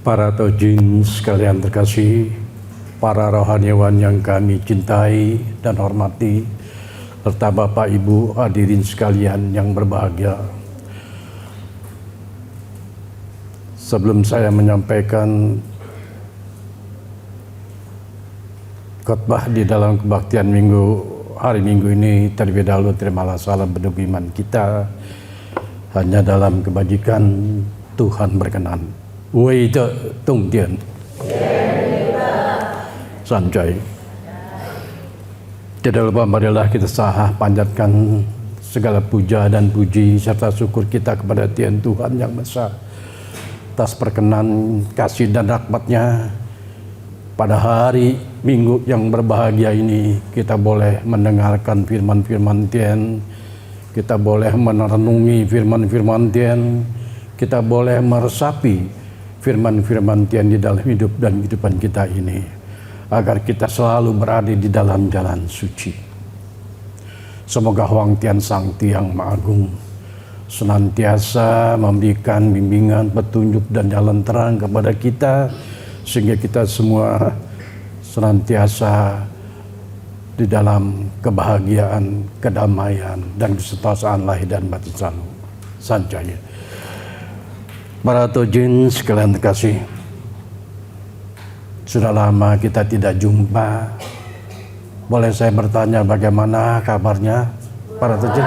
Para tojin sekalian terkasih, para rohaniawan yang kami cintai dan hormati, serta Bapak Ibu hadirin sekalian yang berbahagia. Sebelum saya menyampaikan khotbah di dalam kebaktian hari Minggu ini, terlebih dahulu terimalah salam penuh iman kita hanya dalam kebajikan Tuhan berkenan. Wei de Dong Dian Sanjay. Tidak lupa marilah kita panjatkan segala puja dan puji serta syukur kita kepada Tuhan yang Maha atas perkenan kasih dan rahmat-Nya. Pada hari Minggu yang berbahagia ini kita boleh mendengarkan firman-firman Tuhan, kita boleh merenungi firman-firman Tuhan, kita boleh meresapi firman-firman Tuhan di dalam hidup dan kehidupan kita ini, agar kita selalu berada di dalam jalan suci. Semoga Huang Tian Sang Tiang Maha Agung senantiasa memberikan bimbingan, petunjuk dan jalan terang kepada kita, sehingga kita semua senantiasa di dalam kebahagiaan, kedamaian dan kesetaraan lahir dan batin sanjaya. Para tojin sekalian terkasih, sudah lama kita tidak jumpa. Boleh saya bertanya bagaimana kabarnya para tojin?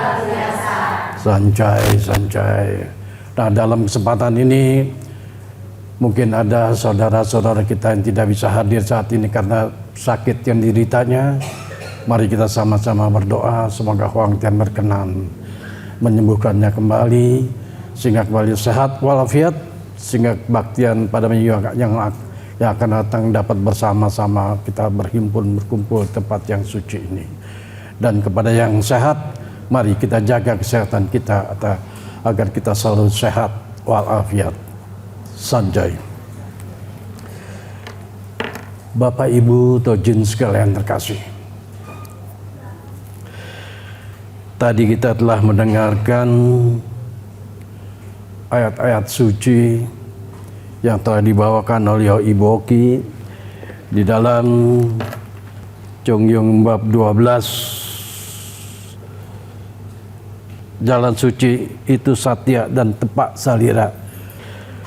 Sanjay. Nah, dalam kesempatan ini mungkin ada saudara-saudara kita yang tidak bisa hadir saat ini karena sakit yang dideritanya. Mari kita sama-sama berdoa semoga Huang Tian berkenan menyembuhkannya kembali, sehingga kembali sehat walafiat, sehingga kebaktian pada minggu yang akan datang dapat bersama-sama kita berkumpul tempat yang suci ini. Dan kepada yang sehat, mari kita jaga kesehatan kita agar kita selalu sehat walafiat. Sanjay. Bapak Ibu tojin sekalian terkasih, tadi kita telah mendengarkan ayat-ayat suci yang telah dibawakan oleh Ibu Oki di dalam Chongyong bab 12. Jalan suci itu satya dan tepak salira.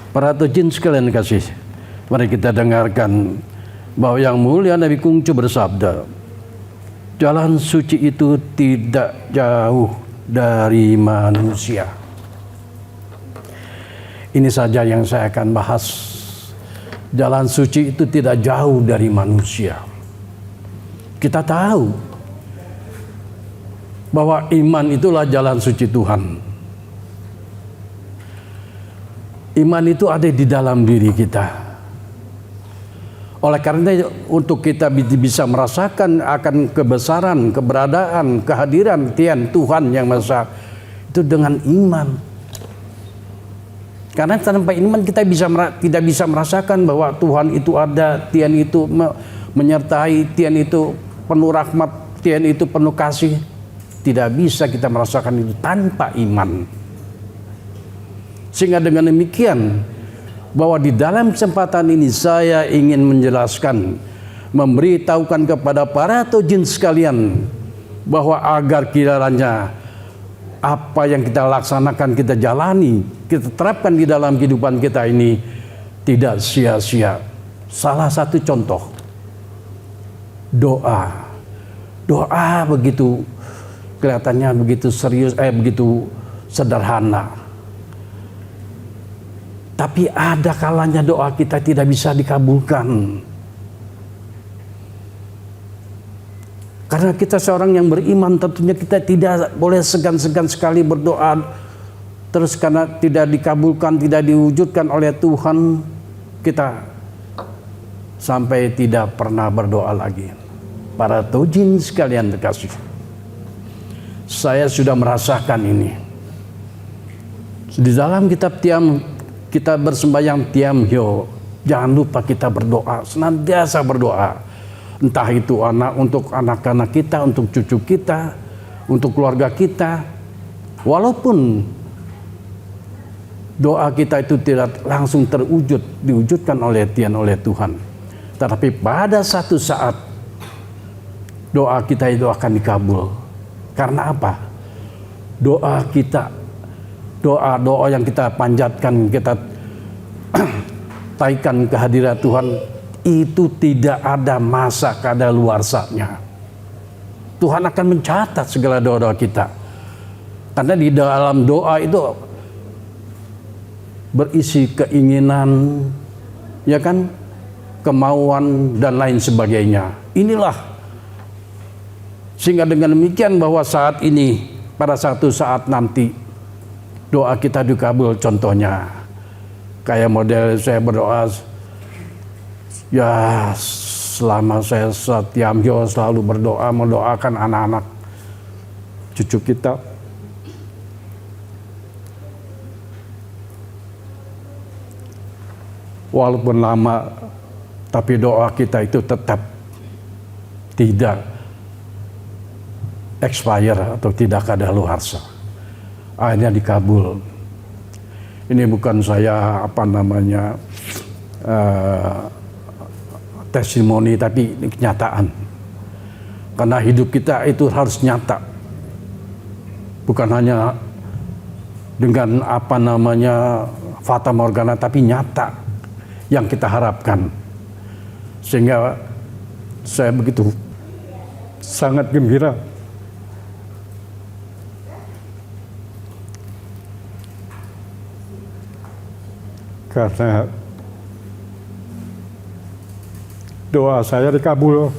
Para tojin sekalian kasih, mari kita dengarkan bahwa yang mulia Nabi Kungcu bersabda, jalan suci itu tidak jauh dari manusia. Ini saja yang saya akan bahas. Jalan suci itu tidak jauh dari manusia. Kita tahu bahwa iman itulah jalan suci Tuhan. Iman itu ada di dalam diri kita. Oleh karena itu, untuk kita bisa merasakan akan kebesaran, keberadaan, kehadiran Tuhan yang Maha itu dengan iman. Karena tanpa iman kita tidak bisa merasakan bahwa Tuhan itu ada, Tuhan itu menyertai, Tuhan itu penuh rahmat, Tuhan itu penuh kasih. Tidak bisa kita merasakan itu tanpa iman. Sehingga dengan demikian, bahwa di dalam kesempatan ini saya ingin menjelaskan, memberitahukan kepada para tojin sekalian, bahwa agar kiranya apa yang kita laksanakan, kita jalani, kita terapkan di dalam kehidupan kita ini tidak sia-sia. Salah satu contoh, doa. Doa begitu kelihatannya begitu serius, begitu sederhana. Tapi ada kalanya doa kita tidak bisa dikabulkan. Karena kita seorang yang beriman, tentunya kita tidak boleh segan-segan sekali berdoa. Terus karena tidak dikabulkan, tidak diwujudkan oleh Tuhan, kita sampai tidak pernah berdoa lagi. Para tojin sekalian terkasih, saya sudah merasakan ini. Di dalam kitab kita bersembahyang Tiam Hyo, jangan lupa kita berdoa, senantiasa berdoa. Entah itu untuk anak-anak kita, untuk cucu kita, untuk keluarga kita. Walaupun doa kita itu tidak langsung diwujudkan oleh Tuhan. Tetapi pada satu saat doa kita itu akan dikabul. Karena apa? Doa yang kita panjatkan, kita taikan kehadiran Tuhan, itu tidak ada masa kadaluarsanya. Tuhan akan mencatat segala doa-doa kita. Karena di dalam doa itu berisi keinginan, ya kan, kemauan dan lain sebagainya. Inilah sehingga dengan demikian bahwa saat ini pada satu saat nanti doa kita dikabul. Contohnya kayak model saya berdoa, ya selama saya setiamjo selalu berdoa mendoakan anak-anak cucu kita. Walaupun lama, tapi doa kita itu tetap tidak expire atau tidak kadaluarsa. Akhirnya dikabul. Ini bukan saya testimoni, tapi ini kenyataan. Karena hidup kita itu harus nyata. Bukan hanya dengan fata morgana, tapi nyata yang kita harapkan. Sehingga saya begitu sangat gembira karena doa saya dikabul.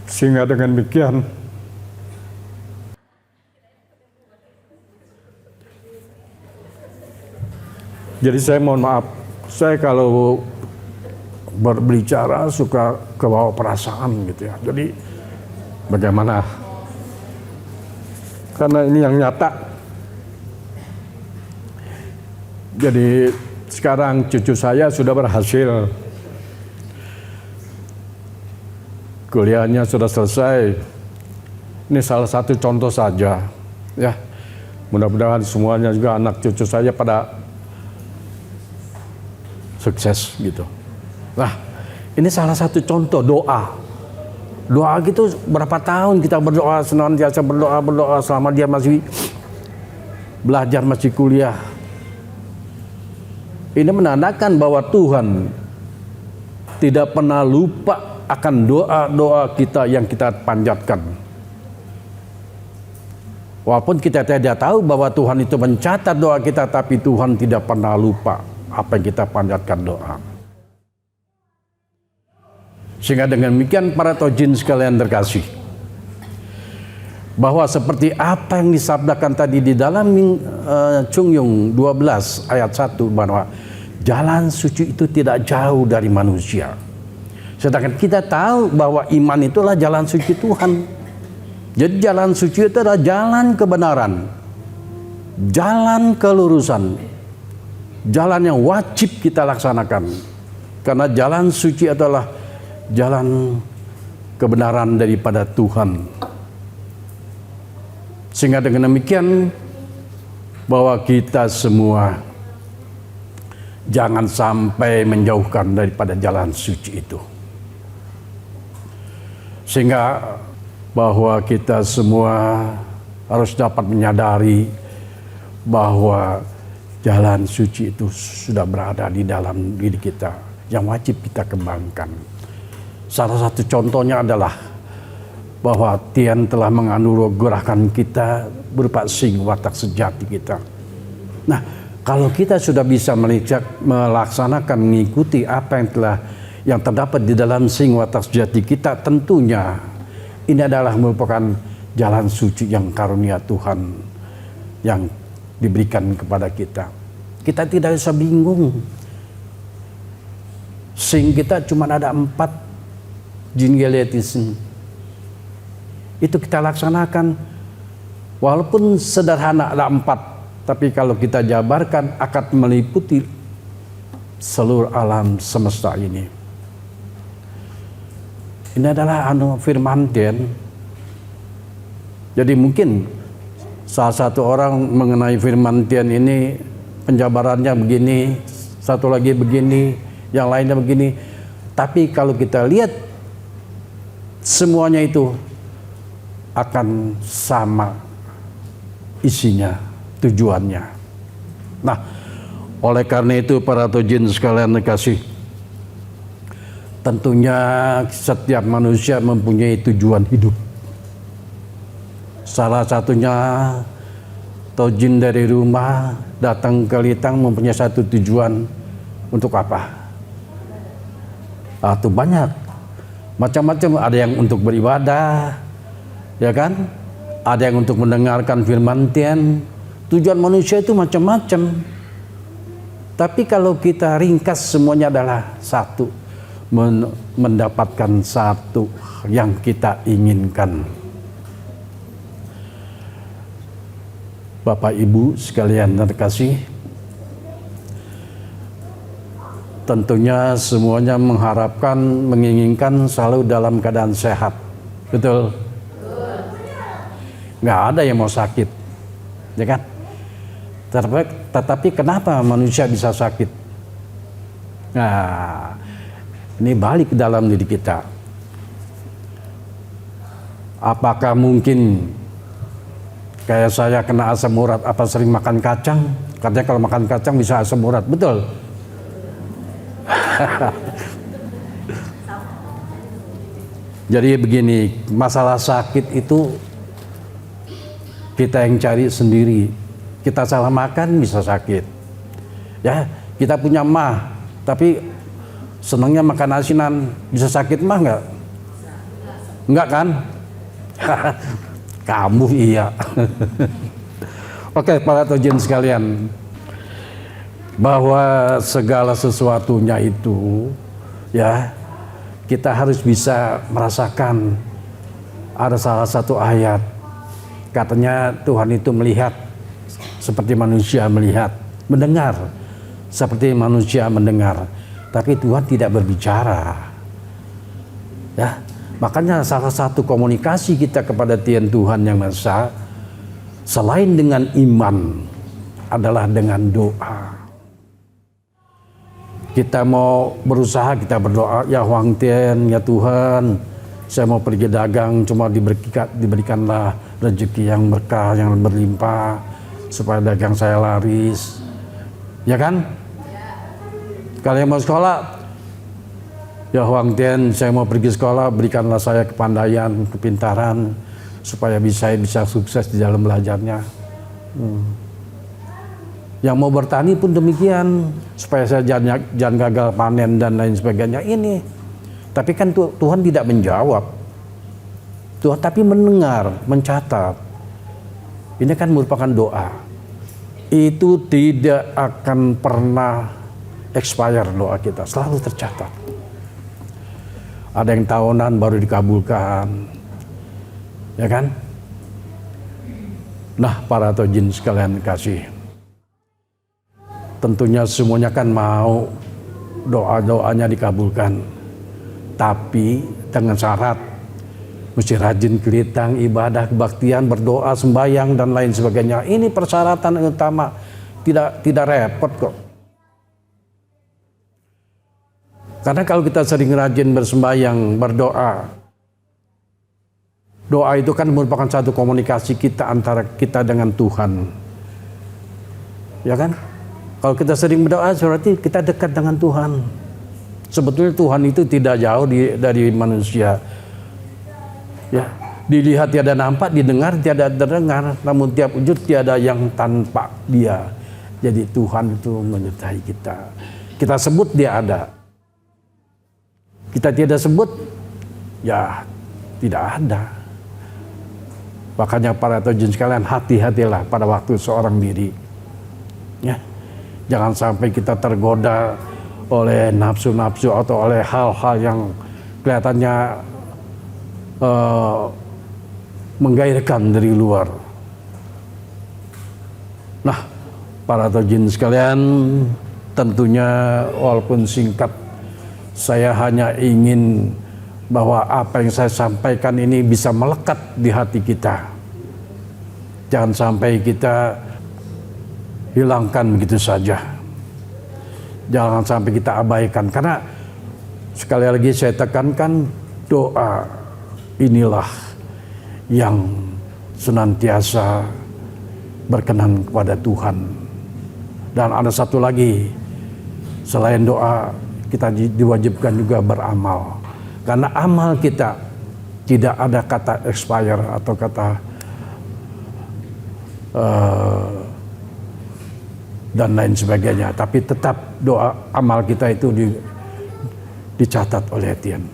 Sehingga dengan demikian jadi saya mohon maaf, saya kalau berbicara suka kebawa perasaan gitu ya. Jadi bagaimana? Karena ini yang nyata. Jadi sekarang cucu saya sudah berhasil. Kuliahnya sudah selesai. Ini salah satu contoh saja. Ya, mudah-mudahan semuanya juga anak cucu saya pada sukses gitu. Nah, ini salah satu contoh doa. Doa gitu berapa tahun kita berdoa, senantiasa berdoa selama dia masih belajar, masih kuliah. Ini menandakan bahwa Tuhan tidak pernah lupa akan doa-doa kita yang kita panjatkan. Walaupun kita tidak tahu bahwa Tuhan itu mencatat doa kita, tapi Tuhan tidak pernah lupa apa yang kita panjatkan doa. Sehingga dengan demikian para tojin sekalian terkasih, bahwa seperti apa yang disabdakan tadi di dalam Chungyung 12 ayat 1, bahwa jalan suci itu tidak jauh dari manusia. Sedangkan kita tahu bahwa iman itulah jalan suci Tuhan. Jadi jalan suci itu adalah jalan kebenaran, jalan kelurusan, jalan yang wajib kita laksanakan. Karena jalan suci adalah jalan kebenaran daripada Tuhan. Sehingga dengan demikian bahwa kita semua jangan sampai menjauhkan daripada jalan suci itu. Sehingga bahwa kita semua harus dapat menyadari bahwa jalan suci itu sudah berada di dalam diri kita yang wajib kita kembangkan. Salah satu contohnya adalah bahwa Tuhan telah menganugerahkan kita berupa sing watak sejati kita. Nah, kalau kita sudah bisa melaksanakan, mengikuti apa yang terdapat di dalam sing watak sejati kita, tentunya ini adalah merupakan jalan suci yang karunia Tuhan yang diberikan kepada kita. Kita tidak usah bingung. Sing kita cuma ada 4 jingeletis. Itu kita laksanakan. Walaupun sederhana ada 4, tapi kalau kita jabarkan akan meliputi seluruh alam semesta ini. Ini adalah firman Tuhan. Jadi mungkin salah satu orang mengenai firman Tuhan ini penjabarannya begini, satu lagi begini, yang lainnya begini. Tapi kalau kita lihat semuanya itu akan sama isinya, tujuannya. Nah, oleh karena itu para tojin sekalian kasih, tentunya setiap manusia mempunyai tujuan hidup. Salah satunya tojin dari rumah datang ke Litang mempunyai satu tujuan. Untuk apa? Itu banyak, macam-macam. Ada yang untuk beribadah, ya kan? Ada yang untuk mendengarkan firman Tuhan. Tujuan manusia itu macam-macam. Tapi kalau kita ringkas semuanya adalah satu, mendapatkan satu yang kita inginkan. Bapak Ibu sekalian terkasih, tentunya semuanya mengharapkan, menginginkan selalu dalam keadaan sehat. Betul? Nggak ada yang mau sakit, ya kan? Tetapi kenapa manusia bisa sakit? Nah, ini balik ke dalam diri kita. Apakah mungkin kayak saya kena asam urat, apa sering makan kacang? Katanya kalau makan kacang bisa asam urat, betul? Jadi begini, masalah sakit itu kita yang cari sendiri. Kita salah makan bisa sakit. Ya, kita punya mah, tapi senangnya makan asinan, bisa sakit mah nggak? Nggak kan? Kamu iya. Oke, para tojin sekalian, bahwa segala sesuatunya itu, ya, kita harus bisa merasakan. Ada salah satu ayat, katanya Tuhan itu melihat seperti manusia melihat, mendengar seperti manusia mendengar, tapi Tuhan tidak berbicara. Ya, makanya salah satu komunikasi kita kepada Tuhan Yang Maha Esa selain dengan iman adalah dengan doa. Kita mau berusaha, kita berdoa, ya Huang Tian, ya Tuhan, saya mau pergi dagang, cuma diberikanlah rezeki yang berkah, yang berlimpah, supaya dagang saya laris, ya kan? Kalau mau sekolah, ya Huang Tian, saya mau pergi sekolah, berikanlah saya kepandaian, kepintaran, supaya bisa sukses di dalam belajarnya. Yang mau bertani pun demikian, supaya saya jangan gagal panen dan lain sebagainya. Ini, tapi kan Tuhan tidak menjawab, Tuhan tapi mendengar, mencatat. Ini kan merupakan doa. Itu tidak akan pernah expire doa kita, selalu tercatat. Ada yang tahunan baru dikabulkan, ya kan? Nah, para tojin sekalian kasih, tentunya semuanya kan mau doa-doanya dikabulkan, tapi dengan syarat mesti rajin ke Litang, ibadah, kebaktian, berdoa, sembahyang dan lain sebagainya. Ini persyaratan yang utama, tidak repot kok. Karena kalau kita sering rajin bersembahyang, berdoa, doa itu kan merupakan satu komunikasi kita antara kita dengan Tuhan, ya kan? Kalau kita sering berdoa berarti kita dekat dengan Tuhan. Sebetulnya Tuhan itu tidak jauh dari manusia. Ya, dilihat tiada nampak, didengar tiada terdengar, namun tiap wujud tiada yang tanpa Dia. Jadi Tuhan itu menyertai kita. Kita sebut Dia ada. Kita tidak sebut, ya tidak ada. Makanya para tojin sekalian, hati-hatilah pada waktu seorang diri. Ya. Jangan sampai kita tergoda oleh nafsu-nafsu atau oleh hal-hal yang kelihatannya menggairahkan dari luar. Nah, para tojin sekalian, tentunya walaupun singkat, saya hanya ingin bahwa apa yang saya sampaikan ini bisa melekat di hati kita. Jangan sampai kita hilangkan begitu saja. Jangan sampai kita abaikan. Karena sekali lagi saya tekankan, doa inilah yang senantiasa berkenan kepada Tuhan. Dan ada satu lagi, selain doa, kita diwajibkan juga beramal. Karena amal kita tidak ada kata expire atau kata dan lain sebagainya. Tapi tetap doa amal kita itu dicatat oleh Tuhan.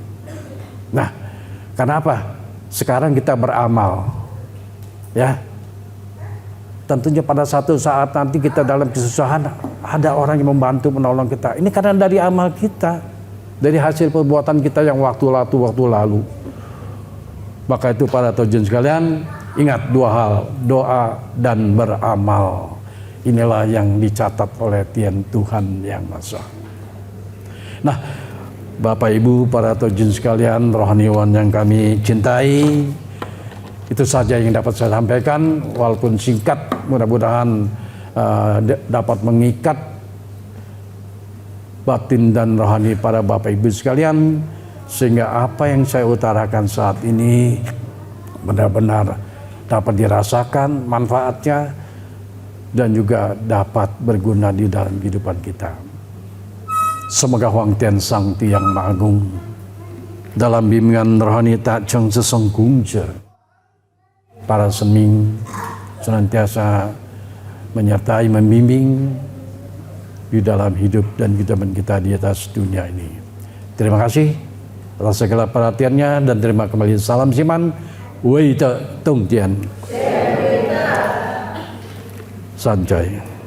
Nah, karena apa? Sekarang kita beramal, ya. Tentunya pada satu saat nanti kita dalam kesusahan, ada orang yang membantu menolong kita. Ini karena dari amal kita, dari hasil perbuatan kita yang waktu lalu. Maka itu para tojun sekalian, ingat dua hal, doa dan beramal. Inilah yang dicatat oleh Tuhan Yang Maha Esa. Nah, Bapak Ibu para tojun sekalian, rohaniwan yang kami cintai, itu saja yang dapat saya sampaikan, walaupun singkat, mudah-mudahan dapat mengikat batin dan rohani para Bapak Ibu sekalian, sehingga apa yang saya utarakan saat ini benar-benar dapat dirasakan manfaatnya dan juga dapat berguna di dalam kehidupan kita. Semoga Huang Tian Sang Tiang Maha Agung dalam bimbingan rohani Tak Cheng Seseng Kung Je, para seming senantiasa menyertai, membimbing di dalam hidup dan kehidupan kita di atas dunia ini. Terima kasih atas segala perhatiannya dan terima kembali salam siman, Wei Te Tung Tian, Sanjay.